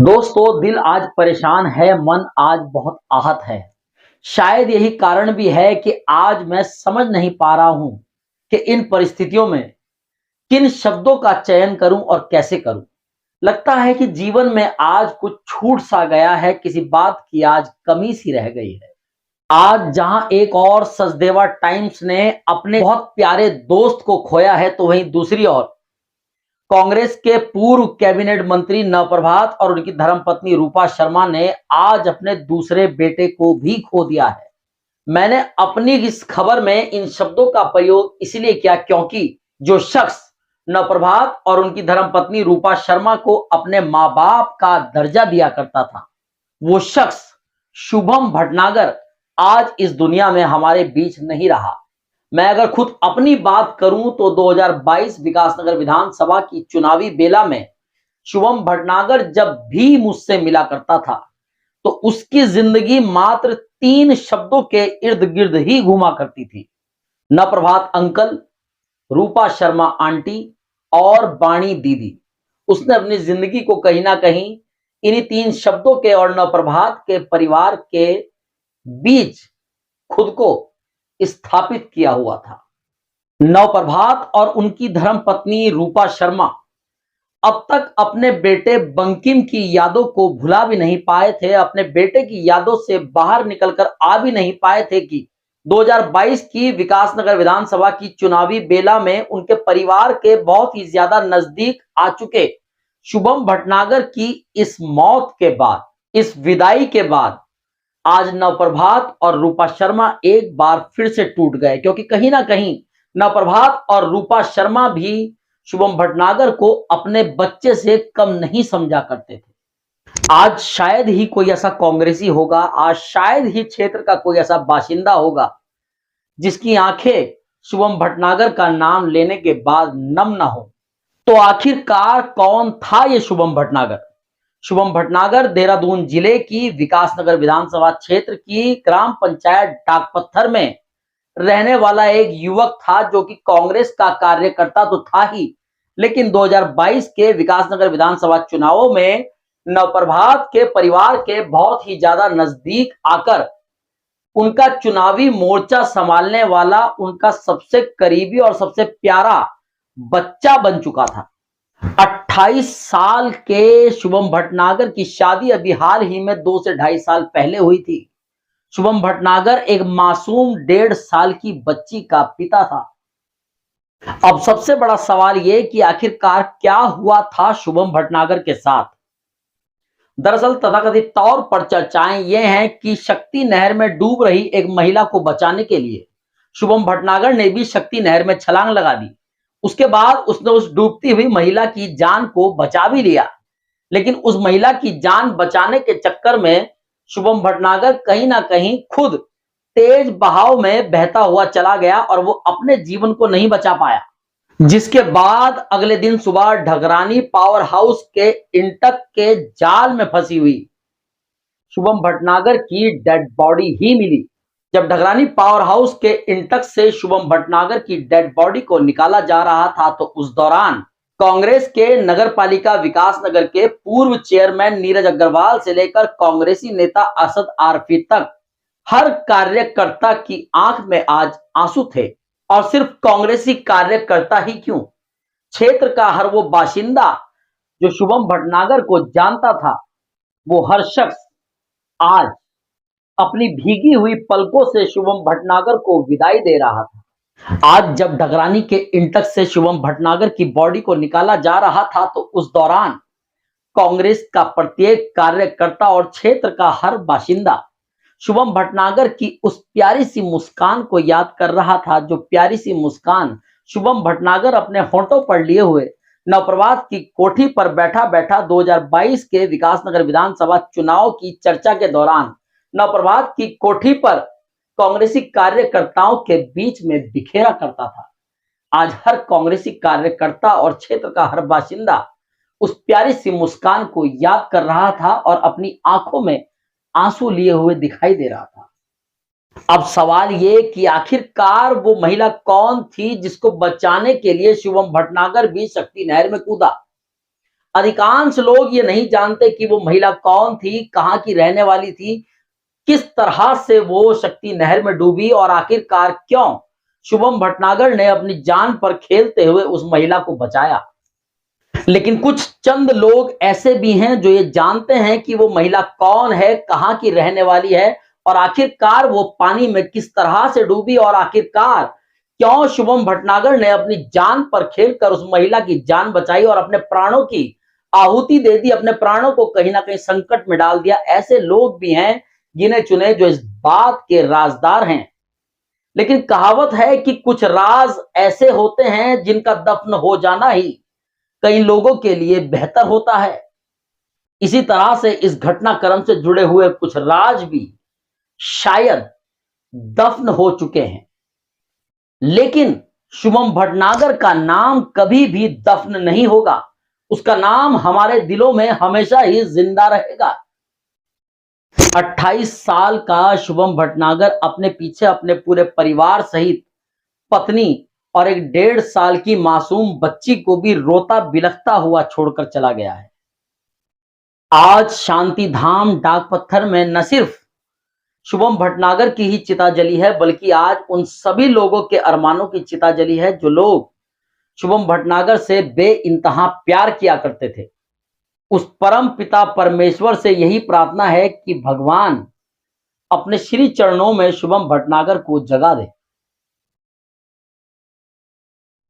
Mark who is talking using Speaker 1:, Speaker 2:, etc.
Speaker 1: दोस्तों, दिल आज परेशान है, मन आज बहुत आहत है। शायद यही कारण भी है कि आज मैं समझ नहीं पा रहा हूं कि इन परिस्थितियों में किन शब्दों का चयन करूं और कैसे करूं। लगता है कि जीवन में आज कुछ छूट सा गया है, किसी बात की आज कमी सी रह गई है। आज जहां एक और सचदेवा टाइम्स ने अपने बहुत प्यारे दोस्त को खोया है, तो वहीं दूसरी ओर कांग्रेस के पूर्व कैबिनेट मंत्री नवप्रभात और उनकी धर्मपत्नी रूपा शर्मा ने आज अपने दूसरे बेटे को भी खो दिया है। मैंने अपनी इस खबर में इन शब्दों का प्रयोग इसलिए किया क्योंकि जो शख्स नवप्रभात और उनकी धर्मपत्नी रूपा शर्मा को अपने माँ बाप का दर्जा दिया करता था, वो शख्स शुभम भटनागर आज इस दुनिया में हमारे बीच नहीं रहा। मैं अगर खुद अपनी बात करूं तो 2022 विकासनगर विधानसभा की चुनावी बेला में शुभम भटनागर जब भी मुझसे मिला करता था, तो उसकी जिंदगी मात्र 3 शब्दों के इर्द गिर्द ही घूमा करती थी। न प्रभात अंकल, रूपा शर्मा आंटी और बाणी दीदी। उसने अपनी जिंदगी को कहीं ना कहीं इन्हीं 3 शब्दों के और न प्रभात के परिवार के बीच खुद को स्थापित किया हुआ था। नवप्रभात और उनकी धर्मपत्नी रूपा शर्मा अब तक अपने बेटे बंकिम की यादों को भुला भी नहीं पाए थे, अपने बेटे की यादों से बाहर निकलकर आ भी नहीं पाए थे कि 2022 की विकासनगर विधानसभा की चुनावी बेला में उनके परिवार के बहुत ही ज्यादा नजदीक आ चुके शुभम भटनागर की इस मौत के बाद, इस विदाई के बाद आज नवप्रभात और रूपा शर्मा एक बार फिर से टूट गए, क्योंकि कहीं ना कहीं नवप्रभात और रूपा शर्मा भी शुभम भटनागर को अपने बच्चे से कम नहीं समझा करते थे। आज शायद ही कोई ऐसा कांग्रेसी होगा, आज शायद ही क्षेत्र का कोई ऐसा बाशिंदा होगा जिसकी आंखें शुभम भटनागर का नाम लेने के बाद नम ना हो। तो आखिरकार कौन था ये शुभम भटनागर? शुभम भटनागर देहरादून जिले की विकासनगर विधानसभा क्षेत्र की ग्राम पंचायत डाकपत्थर में रहने वाला एक युवक था, जो कि कांग्रेस का कार्यकर्ता तो था ही, लेकिन 2022 के विकासनगर विधानसभा चुनावों में नवप्रभात के परिवार के बहुत ही ज्यादा नजदीक आकर उनका चुनावी मोर्चा संभालने वाला उनका सबसे करीबी और सबसे प्यारा बच्चा बन चुका था। 28 साल के शुभम भटनागर की शादी अभी हाल ही में 2 से 2.5 साल पहले हुई थी। शुभम भटनागर एक मासूम 1.5 साल की बच्ची का पिता था। अब सबसे बड़ा सवाल यह कि आखिरकार क्या हुआ था शुभम भटनागर के साथ। दरअसल तथाकथित तौर पर चर्चाएं यह हैं कि शक्ति नहर में डूब रही एक महिला को बचाने के लिए शुभम भटनागर ने भी शक्ति नहर में छलांग लगा दी। उसके बाद उसने उस डूबती हुई महिला की जान को बचा भी लिया, लेकिन उस महिला की जान बचाने के चक्कर में शुभम भटनागर कहीं ना कहीं खुद तेज बहाव में बहता हुआ चला गया और वो अपने जीवन को नहीं बचा पाया, जिसके बाद अगले दिन सुबह ढगरानी पावर हाउस के इंटक के जाल में फंसी हुई शुभम भटनागर की डेड बॉडी ही मिली। जब ढगरानी पावर हाउस के इंटक से शुभम भटनागर की डेड बॉडी को निकाला जा रहा था, तो उस दौरान कांग्रेस के नगर पालिका विकासनगर के पूर्व चेयरमैन नीरज अग्रवाल से लेकर कांग्रेसी नेता असद आरफी तक हर कार्यकर्ता की आंख में आज आंसू थे। और सिर्फ कांग्रेसी कार्यकर्ता ही क्यों, क्षेत्र का हर वो बाशिंदा जो शुभम भटनागर को जानता था, वो हर शख्स आज अपनी भीगी हुई पलकों से शुभम भटनागर को विदाई दे रहा था। आज जब ढगरानी के इंटक से शुभम भटनागर की बॉडी को निकाला जा रहा था, तो उस दौरान कांग्रेस का प्रत्येक कार्यकर्ता और क्षेत्र का हर बाशिंदा शुभम भटनागर की उस प्यारी सी मुस्कान को याद कर रहा था, जो प्यारी सी मुस्कान शुभम भटनागर अपने होंठों पर लिए हुए नवप्रभात की कोठी पर बैठा बैठा 2022 के विकासनगर विधानसभा चुनाव की चर्चा के दौरान नवप्रभात की कोठी पर कांग्रेसी कार्यकर्ताओं के बीच में बिखेरा करता था। आज हर कांग्रेसी कार्यकर्ता और क्षेत्र का हर बाशिंदा उस प्यारी सी मुस्कान को याद कर रहा था और अपनी आंखों में आंसू लिए हुए दिखाई दे रहा था। अब सवाल ये कि आखिरकार वो महिला कौन थी जिसको बचाने के लिए शुभम भटनागर भी शक्ति नहर में कूदा। अधिकांश लोग ये नहीं जानते कि वो महिला कौन थी, कहाँ की रहने वाली थी, किस तरह से वो शक्ति नहर में डूबी और आखिरकार क्यों शुभम भटनागर ने अपनी जान पर खेलते हुए उस महिला को बचाया। लेकिन कुछ चंद लोग ऐसे भी हैं जो ये जानते हैं कि वो महिला कौन है, कहाँ की रहने वाली है और आखिरकार वो पानी में किस तरह से डूबी और आखिरकार क्यों शुभम भटनागर ने अपनी जान पर खेलकर उस महिला की जान बचाई और अपने प्राणों की आहुति दे दी, अपने प्राणों को कहीं ना कहीं संकट में डाल दिया। ऐसे लोग भी हैं गिने चुने जो इस बात के राजदार हैं। लेकिन कहावत है कि कुछ राज ऐसे होते हैं जिनका दफन हो जाना ही कई लोगों के लिए बेहतर होता है। इसी तरह से इस घटनाक्रम से जुड़े हुए कुछ राज भी शायद दफन हो चुके हैं, लेकिन शुभम भटनागर का नाम कभी भी दफन नहीं होगा। उसका नाम हमारे दिलों में हमेशा ही जिंदा रहेगा। 28 साल का शुभम भटनागर अपने पीछे अपने पूरे परिवार सहित पत्नी और एक 1.5 साल की मासूम बच्ची को भी रोता बिलखता हुआ छोड़कर चला गया है। आज शांति धाम डाक पत्थर में न सिर्फ शुभम भटनागर की ही चिता जली है, बल्कि आज उन सभी लोगों के अरमानों की चिता जली है जो लोग शुभम भटनागर से बेइंतहा प्यार किया करते थे। उस परम पिता परमेश्वर से यही प्रार्थना है कि भगवान अपने श्री चरणों में शुभम भटनागर को जगा दे।